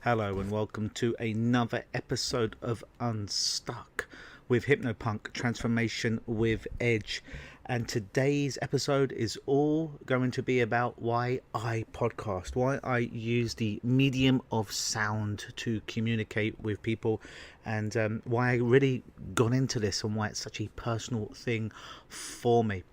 Hello and welcome to another episode of Unstuck with Hypnopunk Transformation with Edge. And today's episode is all going to be about why I podcast, why I use the medium of sound to communicate with people, and why I really got into this and why it's such a personal thing for me.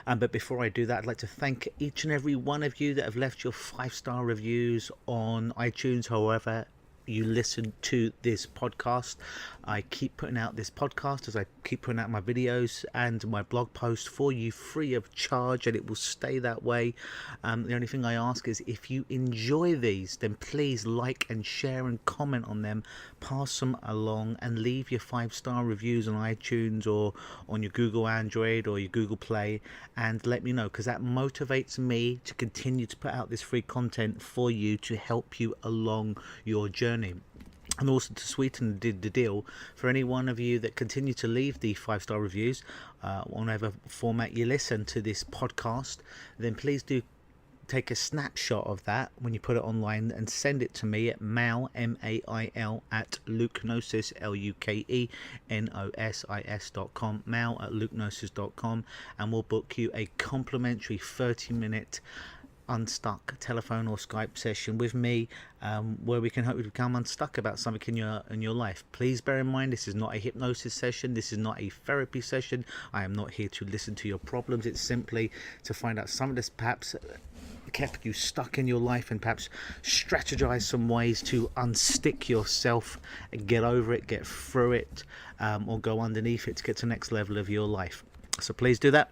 But before I do that, I'd like to thank each and every one of you that have left your 5-star reviews on iTunes, however you listen to this podcast. I keep putting out this podcast as I keep putting out my videos and my blog post for you free of charge, and it will stay that way. The only thing I ask is if you enjoy these, then please like and share and comment on them, pass them along, and leave your 5-star reviews on iTunes or on your Google Android or your Google Play, and let me know, because that motivates me to continue to put out this free content for you to help you along your journey. And also to sweeten the deal, for any one of you that continue to leave the 5-star reviews on whatever format you listen to this podcast, then please do take a snapshot of that when you put it online and send it to me at mail, M-A-I-L, at Lukenosis, Lukenosis.com, mail at Lukenosis.com, and we'll book you a complimentary 30-minute unstuck telephone or Skype session with me, where we can help you become unstuck about something in your life. Please bear in mind, this is not a hypnosis session, this is not a therapy session. I am not here to listen to your problems. It's simply to find out something that's perhaps kept you stuck in your life, and perhaps strategize some ways to unstick yourself and get over it, get through it, or go underneath it to get to the next level of your life. So please do that,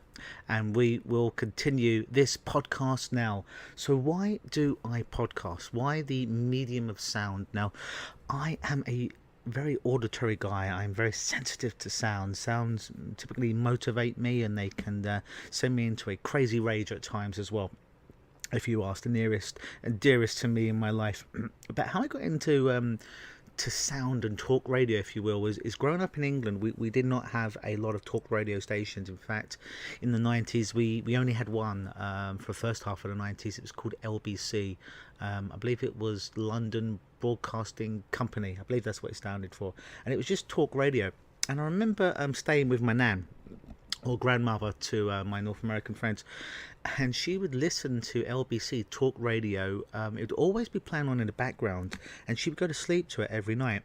and we will continue this podcast now. So why do I podcast? Why the medium of sound? Now, I am a very auditory guy. I'm very sensitive to sound. Sounds typically motivate me, and they can send me into a crazy rage at times as well. If you ask the nearest and dearest to me in my life. But how I got into to sound and talk radio, if you will, is growing up in England. We did not have a lot of talk radio stations. In fact, in the 90s we only had one for the first half of the 90s. It was called LBC. I believe it was London Broadcasting Company. I believe that's what it standed for, and it was just talk radio. And I remember staying with my nan, or grandmother to my North American friends, and she would listen to LBC talk radio. It would always be playing on in the background, and she would go to sleep to it every night.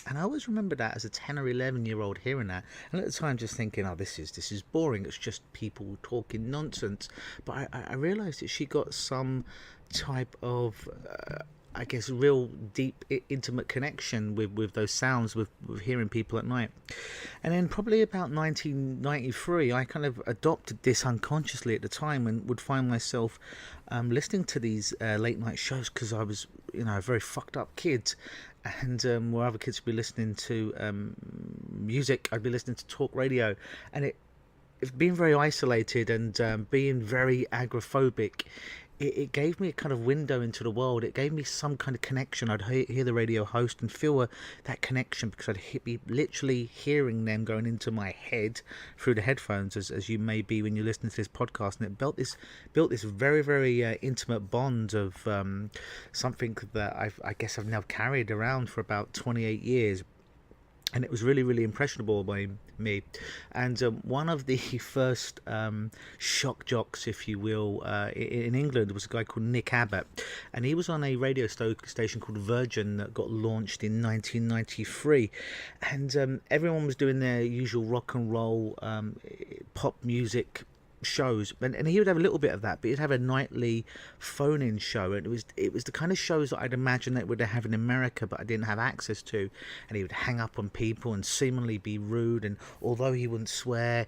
And I always remember that as a 10 or 11-year-old hearing that, and at the time just thinking, oh, this is boring, it's just people talking nonsense. But I realised that she got some type of I guess real deep intimate connection with those sounds, with hearing people at night. And then probably about 1993 I kind of adopted this unconsciously at the time, and would find myself listening to these late night shows, because I was a very fucked up kid, and where other kids would be listening to music, I'd be listening to talk radio. And it being very isolated and being very agoraphobic, it gave me a kind of window into the world. It gave me some kind of connection. I'd hear the radio host and feel that connection, because I'd be literally hearing them going into my head through the headphones, as you may be when you listen to this podcast. And it built this very, very intimate bond of something that I guess I've now carried around for about 28 years. And it was really, really impressionable by me. And one of the first shock jocks, if you will, in England was a guy called Nick Abbott. And he was on a radio station called Virgin that got launched in 1993. And everyone was doing their usual rock and roll pop music shows, and he would have a little bit of that, but he'd have a nightly phone-in show, and it was the kind of shows that I'd imagine they would have in America, but I didn't have access to. And he would hang up on people and seemingly be rude, and although he wouldn't swear,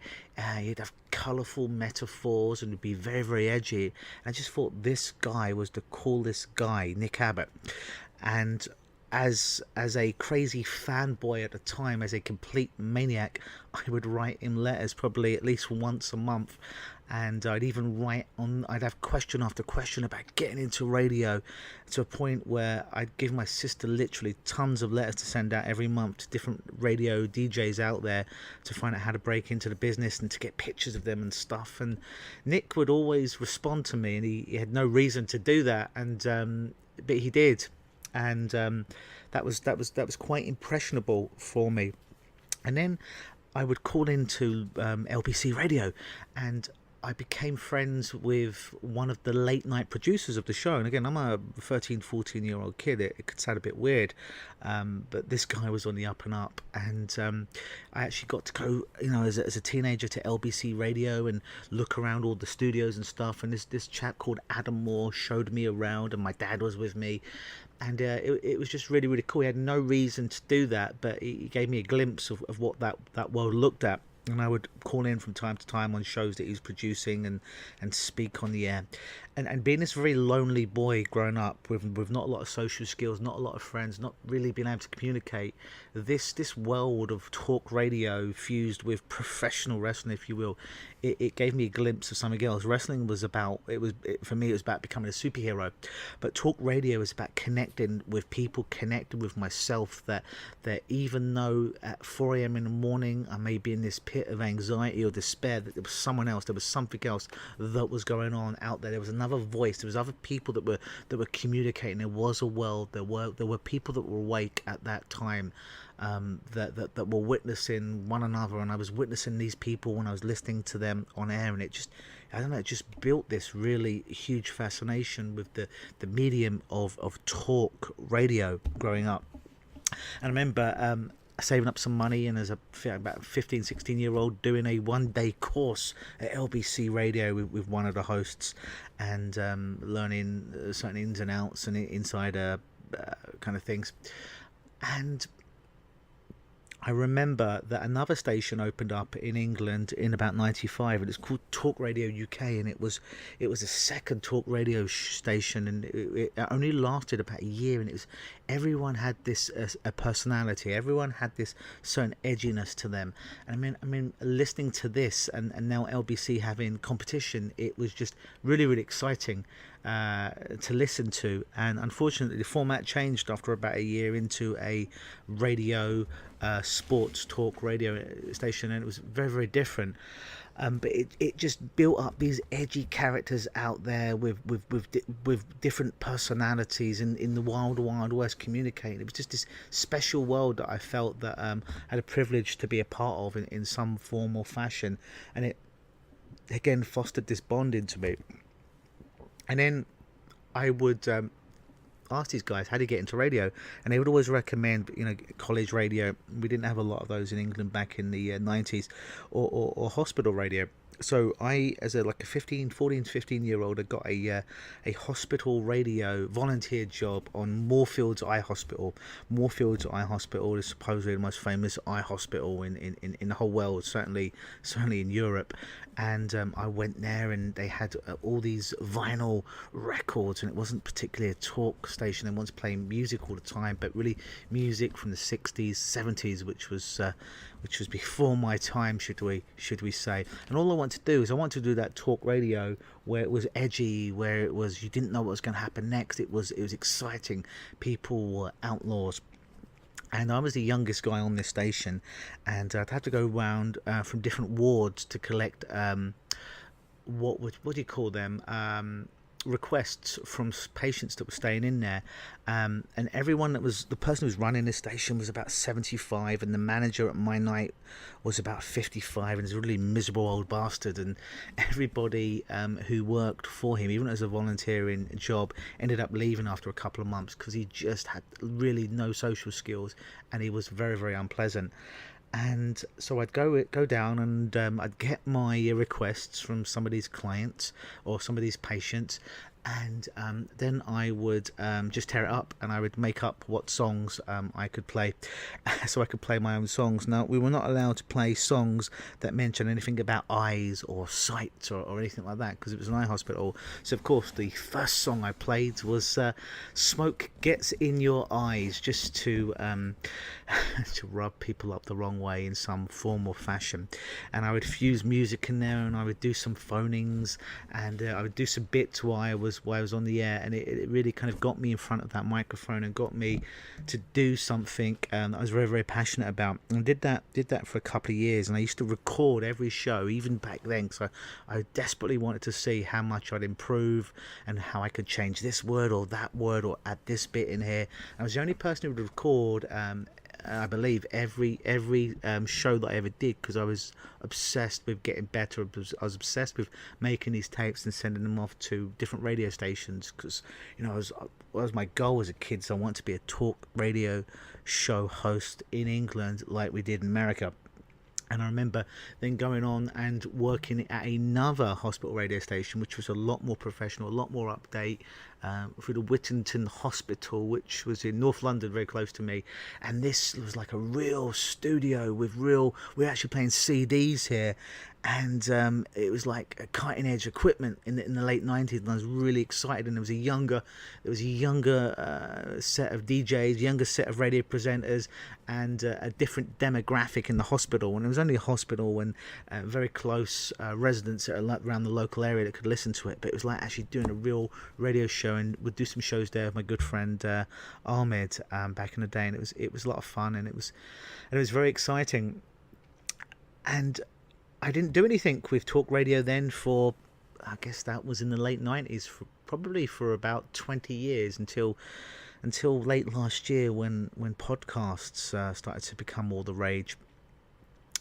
he'd have colourful metaphors and would be very, very edgy. And I just thought this guy was the coolest guy, Nick Abbott. And as a crazy fanboy at the time, as a complete maniac, I would write him letters probably at least once a month, and I'd have question after question about getting into radio, to a point where I'd give my sister literally tons of letters to send out every month to different radio DJs out there to find out how to break into the business and to get pictures of them and stuff. And Nick would always respond to me, and he had no reason to do that, and but he did. and that was quite impressionable for me. And then I would call into LBC Radio, and I became friends with one of the late night producers of the show. And again, I'm a 13, 14-year-old kid. It could sound a bit weird, but this guy was on the up and up. And I actually got to go, as a teenager, to LBC Radio and look around all the studios and stuff. And this chap called Adam Moore showed me around, and my dad was with me. And it was just really, really cool. He had no reason to do that, but he gave me a glimpse of what that world looked at. And I would call in from time to time on shows that he was producing and speak on the air. And being this very lonely boy growing up with not a lot of social skills, not a lot of friends, not really being able to communicate, this world of talk radio fused with professional wrestling, if you will, it gave me a glimpse of something else. Wrestling was about, for me, it was about becoming a superhero. But talk radio is about connecting with people, connecting with myself, that even though at 4 a.m. in the morning I may be in this pit of anxiety or despair, that there was someone else, there was something else that was going on out there. There was another voice, there was other people that were communicating. There was a world, there were people that were awake at that time, that were witnessing one another, and I was witnessing these people when I was listening to them on air. And it just built this really huge fascination with the medium of talk radio growing up. And I remember saving up some money, and as about 15, 16-year-old, doing a one-day course at LBC Radio with one of the hosts, and learning certain ins and outs and insider kind of things. And I remember that another station opened up in England in about 95, and it's called Talk Radio UK, and it was a second talk radio station, and it only lasted about a year, and everyone had this a personality, everyone had this certain edginess to them. And I mean listening to this and now LBC having competition, it was just really, really exciting to listen to. And unfortunately the format changed after about a year into a radio sports talk radio station, and it was very, very different. But it just built up these edgy characters out there with different personalities in the wild west communicating. It was just this special world that I felt that I had a privilege to be a part of in some form or fashion, and it again fostered this bond into me. And then I would ask these guys, how do you get into radio? And they would always recommend, college radio. We didn't have a lot of those in England back in the 90s, or hospital radio. So I, as a 15-year-old, I got a hospital radio volunteer job on Moorfields Eye Hospital. Moorfields Eye Hospital is supposedly the most famous eye hospital in the whole world, certainly in Europe. And I went there, and they had all these vinyl records, and it wasn't particularly a talk station. They wanted to play music all the time, but really music from the 60s, 70s, which was before my time, should we say. And all I wanted to do is I wanted to do that talk radio where it was edgy, where it was, you didn't know what was going to happen next. It was exciting. People were outlaws. And I was the youngest guy on this station, and I'd have to go around from different wards to collect what do you call them? Requests from patients that were staying in there, and everyone the person who was running the station was about 75, and the manager at my night was about 55, and he's a really miserable old bastard. And everybody who worked for him, even as a volunteering job, ended up leaving after a couple of months because he just had really no social skills, and he was very, very unpleasant. And so I'd go down, and I'd get my requests from some of these clients or some of these patients, and then I would just tear it up, and I would make up what songs I could play, so I could play my own songs. Now, we were not allowed to play songs that mention anything about eyes or sight or anything like that, because it was an eye hospital. So of course the first song I played was Smoke Gets in Your Eyes, just to to rub people up the wrong way in some form or fashion. And I would fuse music in there, and I would do some phonings, and I would do some bits while I was while I was on the air, and it really kind of got me in front of that microphone and got me to do something that I was very, very passionate about. And did that for a couple of years, and I used to record every show, even back then, because I desperately wanted to see how much I'd improve and how I could change this word or that word or add this bit in here. I was the only person who would record I believe every show that I ever did, because I was obsessed with getting better. I was obsessed with making these tapes and sending them off to different radio stations, because was my goal as a kid. So I wanted to be a talk radio show host in England like we did in America. And I remember then going on and working at another hospital radio station, which was a lot more professional, a lot more update, through the Whittington Hospital, which was in North London, very close to me. And this was like a real studio with we're actually playing CDs here. And it was like a cutting edge equipment in the late 90s, and I was really excited. And there was a younger set of DJs, younger set of radio presenters, and a different demographic in the hospital. And it was only a hospital and very close residents around the local area that could listen to it. But it was like actually doing a real radio show, and would do some shows there with my good friend Ahmed back in the day. And it was a lot of fun, and it was very exciting. And I didn't do anything with talk radio then for, I guess that was in the late 90s, probably for about 20 years until late last year when podcasts started to become all the rage.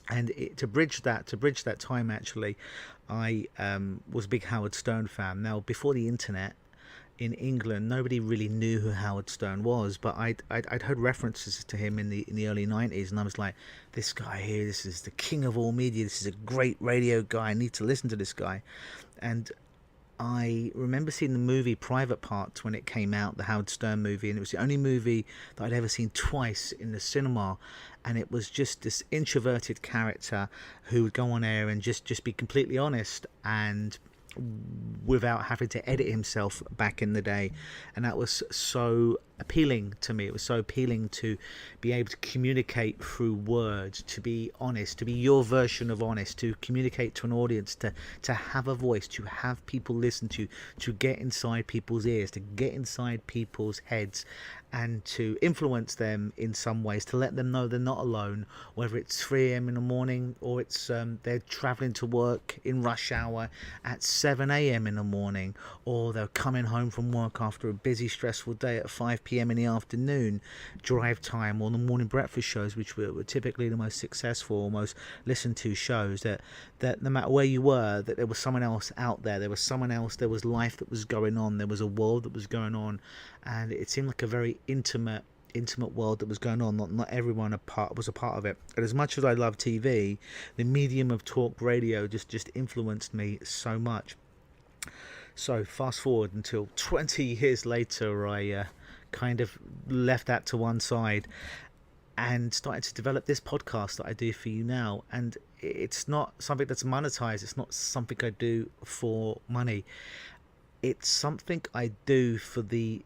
And to bridge that time, actually, I was a big Howard Stern fan. Now, before the internet, in England, nobody really knew who Howard Stern was, but I'd heard references to him in the early 90s, and I was like, this guy here, this is the king of all media, this is a great radio guy, I need to listen to this guy. And I remember seeing the movie Private Parts when it came out, the Howard Stern movie, and it was the only movie that I'd ever seen twice in the cinema. And it was just this introverted character who would go on air and just be completely honest, and without having to edit himself back in the day. And that was so appealing to me. It was so appealing to be able to communicate through words, to be honest, to be your version of honest, to communicate to an audience, to have a voice, to have people listen to get inside people's ears, to get inside people's heads, and to influence them in some ways, to let them know they're not alone, whether it's 3 a.m. in the morning or it's they're traveling to work in rush hour at 7 a.m. in the morning, or they're coming home from work after a busy, stressful day at 5 p.m. in the afternoon, drive time, or the morning breakfast shows, which were typically the most successful, most listened to shows, that no matter where you were, that there was someone else out there, there was someone else, there was life that was going on, there was a world that was going on, and it seemed like a very intimate world that was going on. Not everyone was a part of it. And as much as I love TV, the medium of talk radio just influenced me so much. So fast forward until 20 years later, I kind of left that to one side and started to develop this podcast that I do for you now. And it's not something that's monetized. It's not something I do for money. It's something I do for the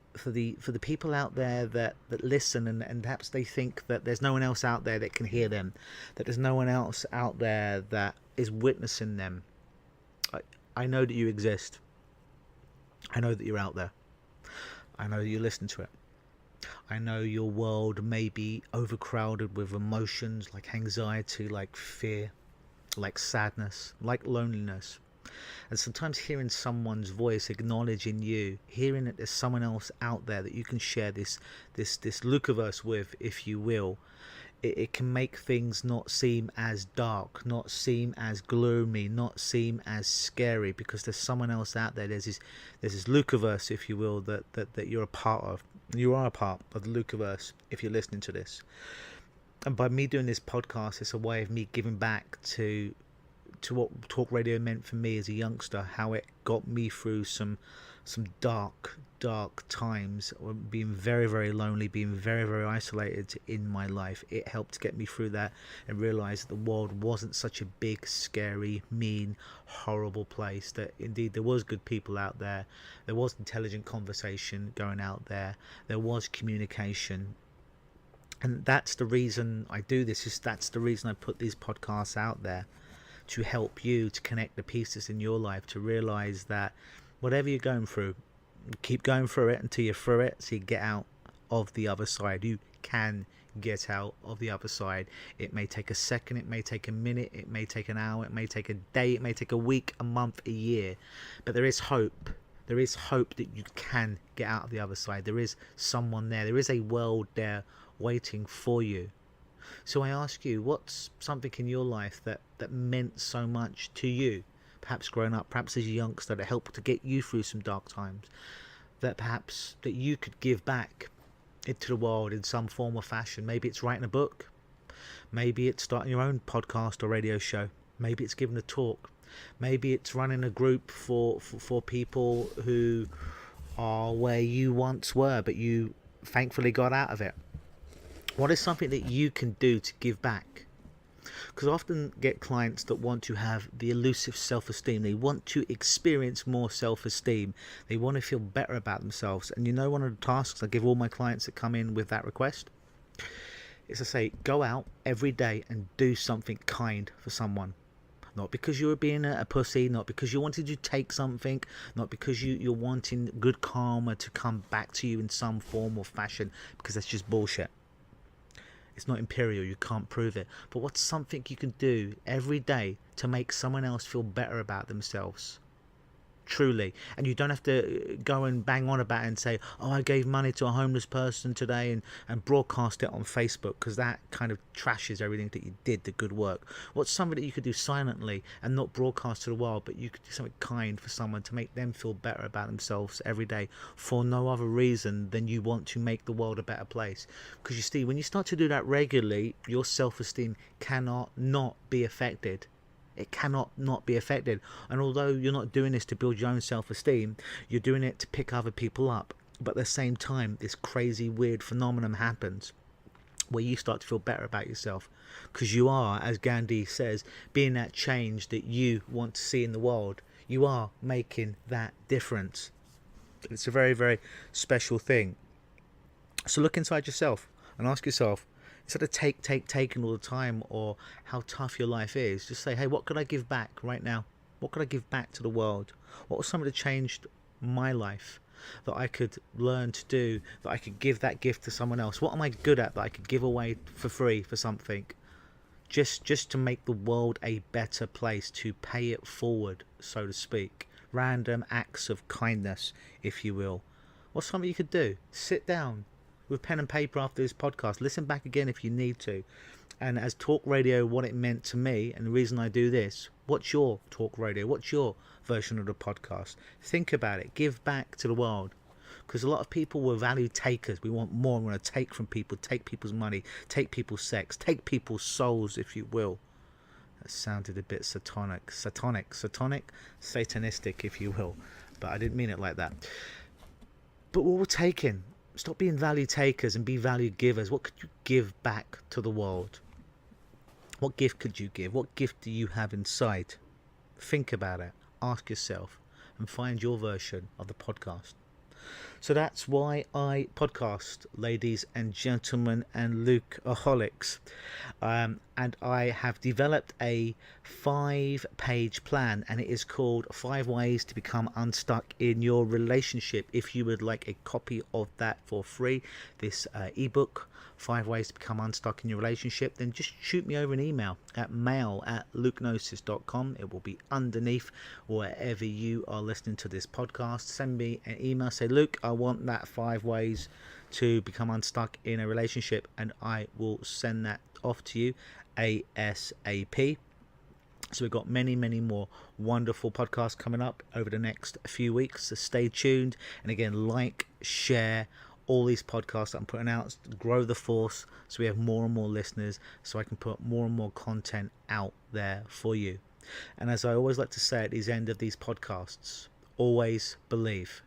people out there that listen, and perhaps they think that there's no one else out there that can hear them, that there's no one else out there that is witnessing them. I know that you exist. I know that you're out there. I know that you listen to it. I know your world may be overcrowded with emotions like anxiety, like fear, like sadness, like loneliness. And sometimes hearing someone's voice acknowledging you, hearing that there's someone else out there that you can share this Luciverse with, if you will, it can make things not seem as dark, not seem as gloomy, not seem as scary, because there's someone else out there. There's this Luciverse, if you will, that you're a part of. You are a part of the Luciverse if you're listening to this. And by me doing this podcast, it's a way of me giving back to what talk radio meant for me as a youngster, how it got me through some dark times, being very, very lonely, being very, very isolated in my life. It helped get me through that and realize that the world wasn't such a big, scary, mean, horrible place, that indeed there was good people out there, there was intelligent conversation going out there, there was communication. And that's the reason I do this, that's the reason I put these podcasts out there, to help you to connect the pieces in your life, to realize that whatever you're going through, Keep going through it until you're through it, so you get out of the other side. You can get out of the other side. It may take a second, it may take a minute, it may take an hour, it may take a day, it may take a week, a month, a year, but there is hope. There is hope that you can get out of the other side. There is someone there. There is a world there waiting for you. So I ask you, what's something in your life that meant so much to you? Perhaps growing up, perhaps as a youngster, that helped to get you through some dark times, that perhaps that you could give back into the world in some form or fashion. Maybe it's writing a book, maybe it's starting your own podcast or radio show, maybe it's giving a talk, maybe it's running a group for people who are where you once were but you thankfully got out of it. What is something that you can do to give back? Because I often get clients that want to have the elusive self-esteem. They want to experience more self-esteem. They want to feel better about themselves. And you know, one of the tasks I give all my clients that come in with that request is to say, go out every day and do something kind for someone. Not because you were being a pussy, not because you wanted to take something, not because you're wanting good karma to come back to you in some form or fashion, because that's just bullshit. It's not imperial, you can't prove it. But what's something you can do every day to make someone else feel better about themselves? Truly. And you don't have to go and bang on about it and say, oh, I gave money to a homeless person today, and broadcast it on Facebook, because that kind of trashes everything that you did, the good work. What's something that you could do silently and not broadcast to the world, but you could do something kind for someone to make them feel better about themselves every day, for no other reason than you want to make the world a better place? Because you see, when you start to do that regularly, your self-esteem cannot not be affected. It cannot not be affected. And although you're not doing this to build your own self-esteem, you're doing it to pick other people up. But at the same time, this crazy, weird phenomenon happens where you start to feel better about yourself, because you are, as Gandhi says, being that change that you want to see in the world. You are making that difference. It's a very, very special thing. So look inside yourself and ask yourself, instead of taking all the time, or how tough your life is, just say, hey, what could I give back right now? What could I give back to the world? What was something that changed my life that I could learn to do, that I could give that gift to someone else? What am I good at that I could give away for free for something? Just to make the world a better place, to pay it forward, so to speak. Random acts of kindness, if you will. What's something you could do? Sit down with pen and paper after this podcast. Listen back again if you need to. And as talk radio, what it meant to me, and the reason I do this. What's your talk radio? What's your version of the podcast? Think about it. Give back to the world. Because a lot of people were value takers. We want more. We want to take from people, take people's money, take people's sex, take people's souls, if you will. That sounded a bit satanistic, if you will. But I didn't mean it like that. But we're all taking. Stop being value takers and be value givers. What could you give back to the world? What gift could you give? What gift do you have inside? Think about it. Ask yourself and find your version of the podcast. So that's why I podcast, ladies and gentlemen and Lukeaholics. And I have developed a 5-page plan, and it is called 5 Ways to Become Unstuck in Your Relationship. If you would like a copy of that for free, this ebook, 5 Ways to Become Unstuck in Your Relationship, then just shoot me over an email at mail@lukenosis.com. It will be underneath wherever you are listening to this podcast. Send me an email, say, Luke, I want that 5 ways to become unstuck in a relationship, and I will send that off to you ASAP. So we've got many more wonderful podcasts coming up over the next few weeks, so stay tuned. And again, like, share all these podcasts that I'm putting out, grow the force so we have more and more listeners, so I can put more and more content out there for you. And as I always like to say at the end of these podcasts, always believe.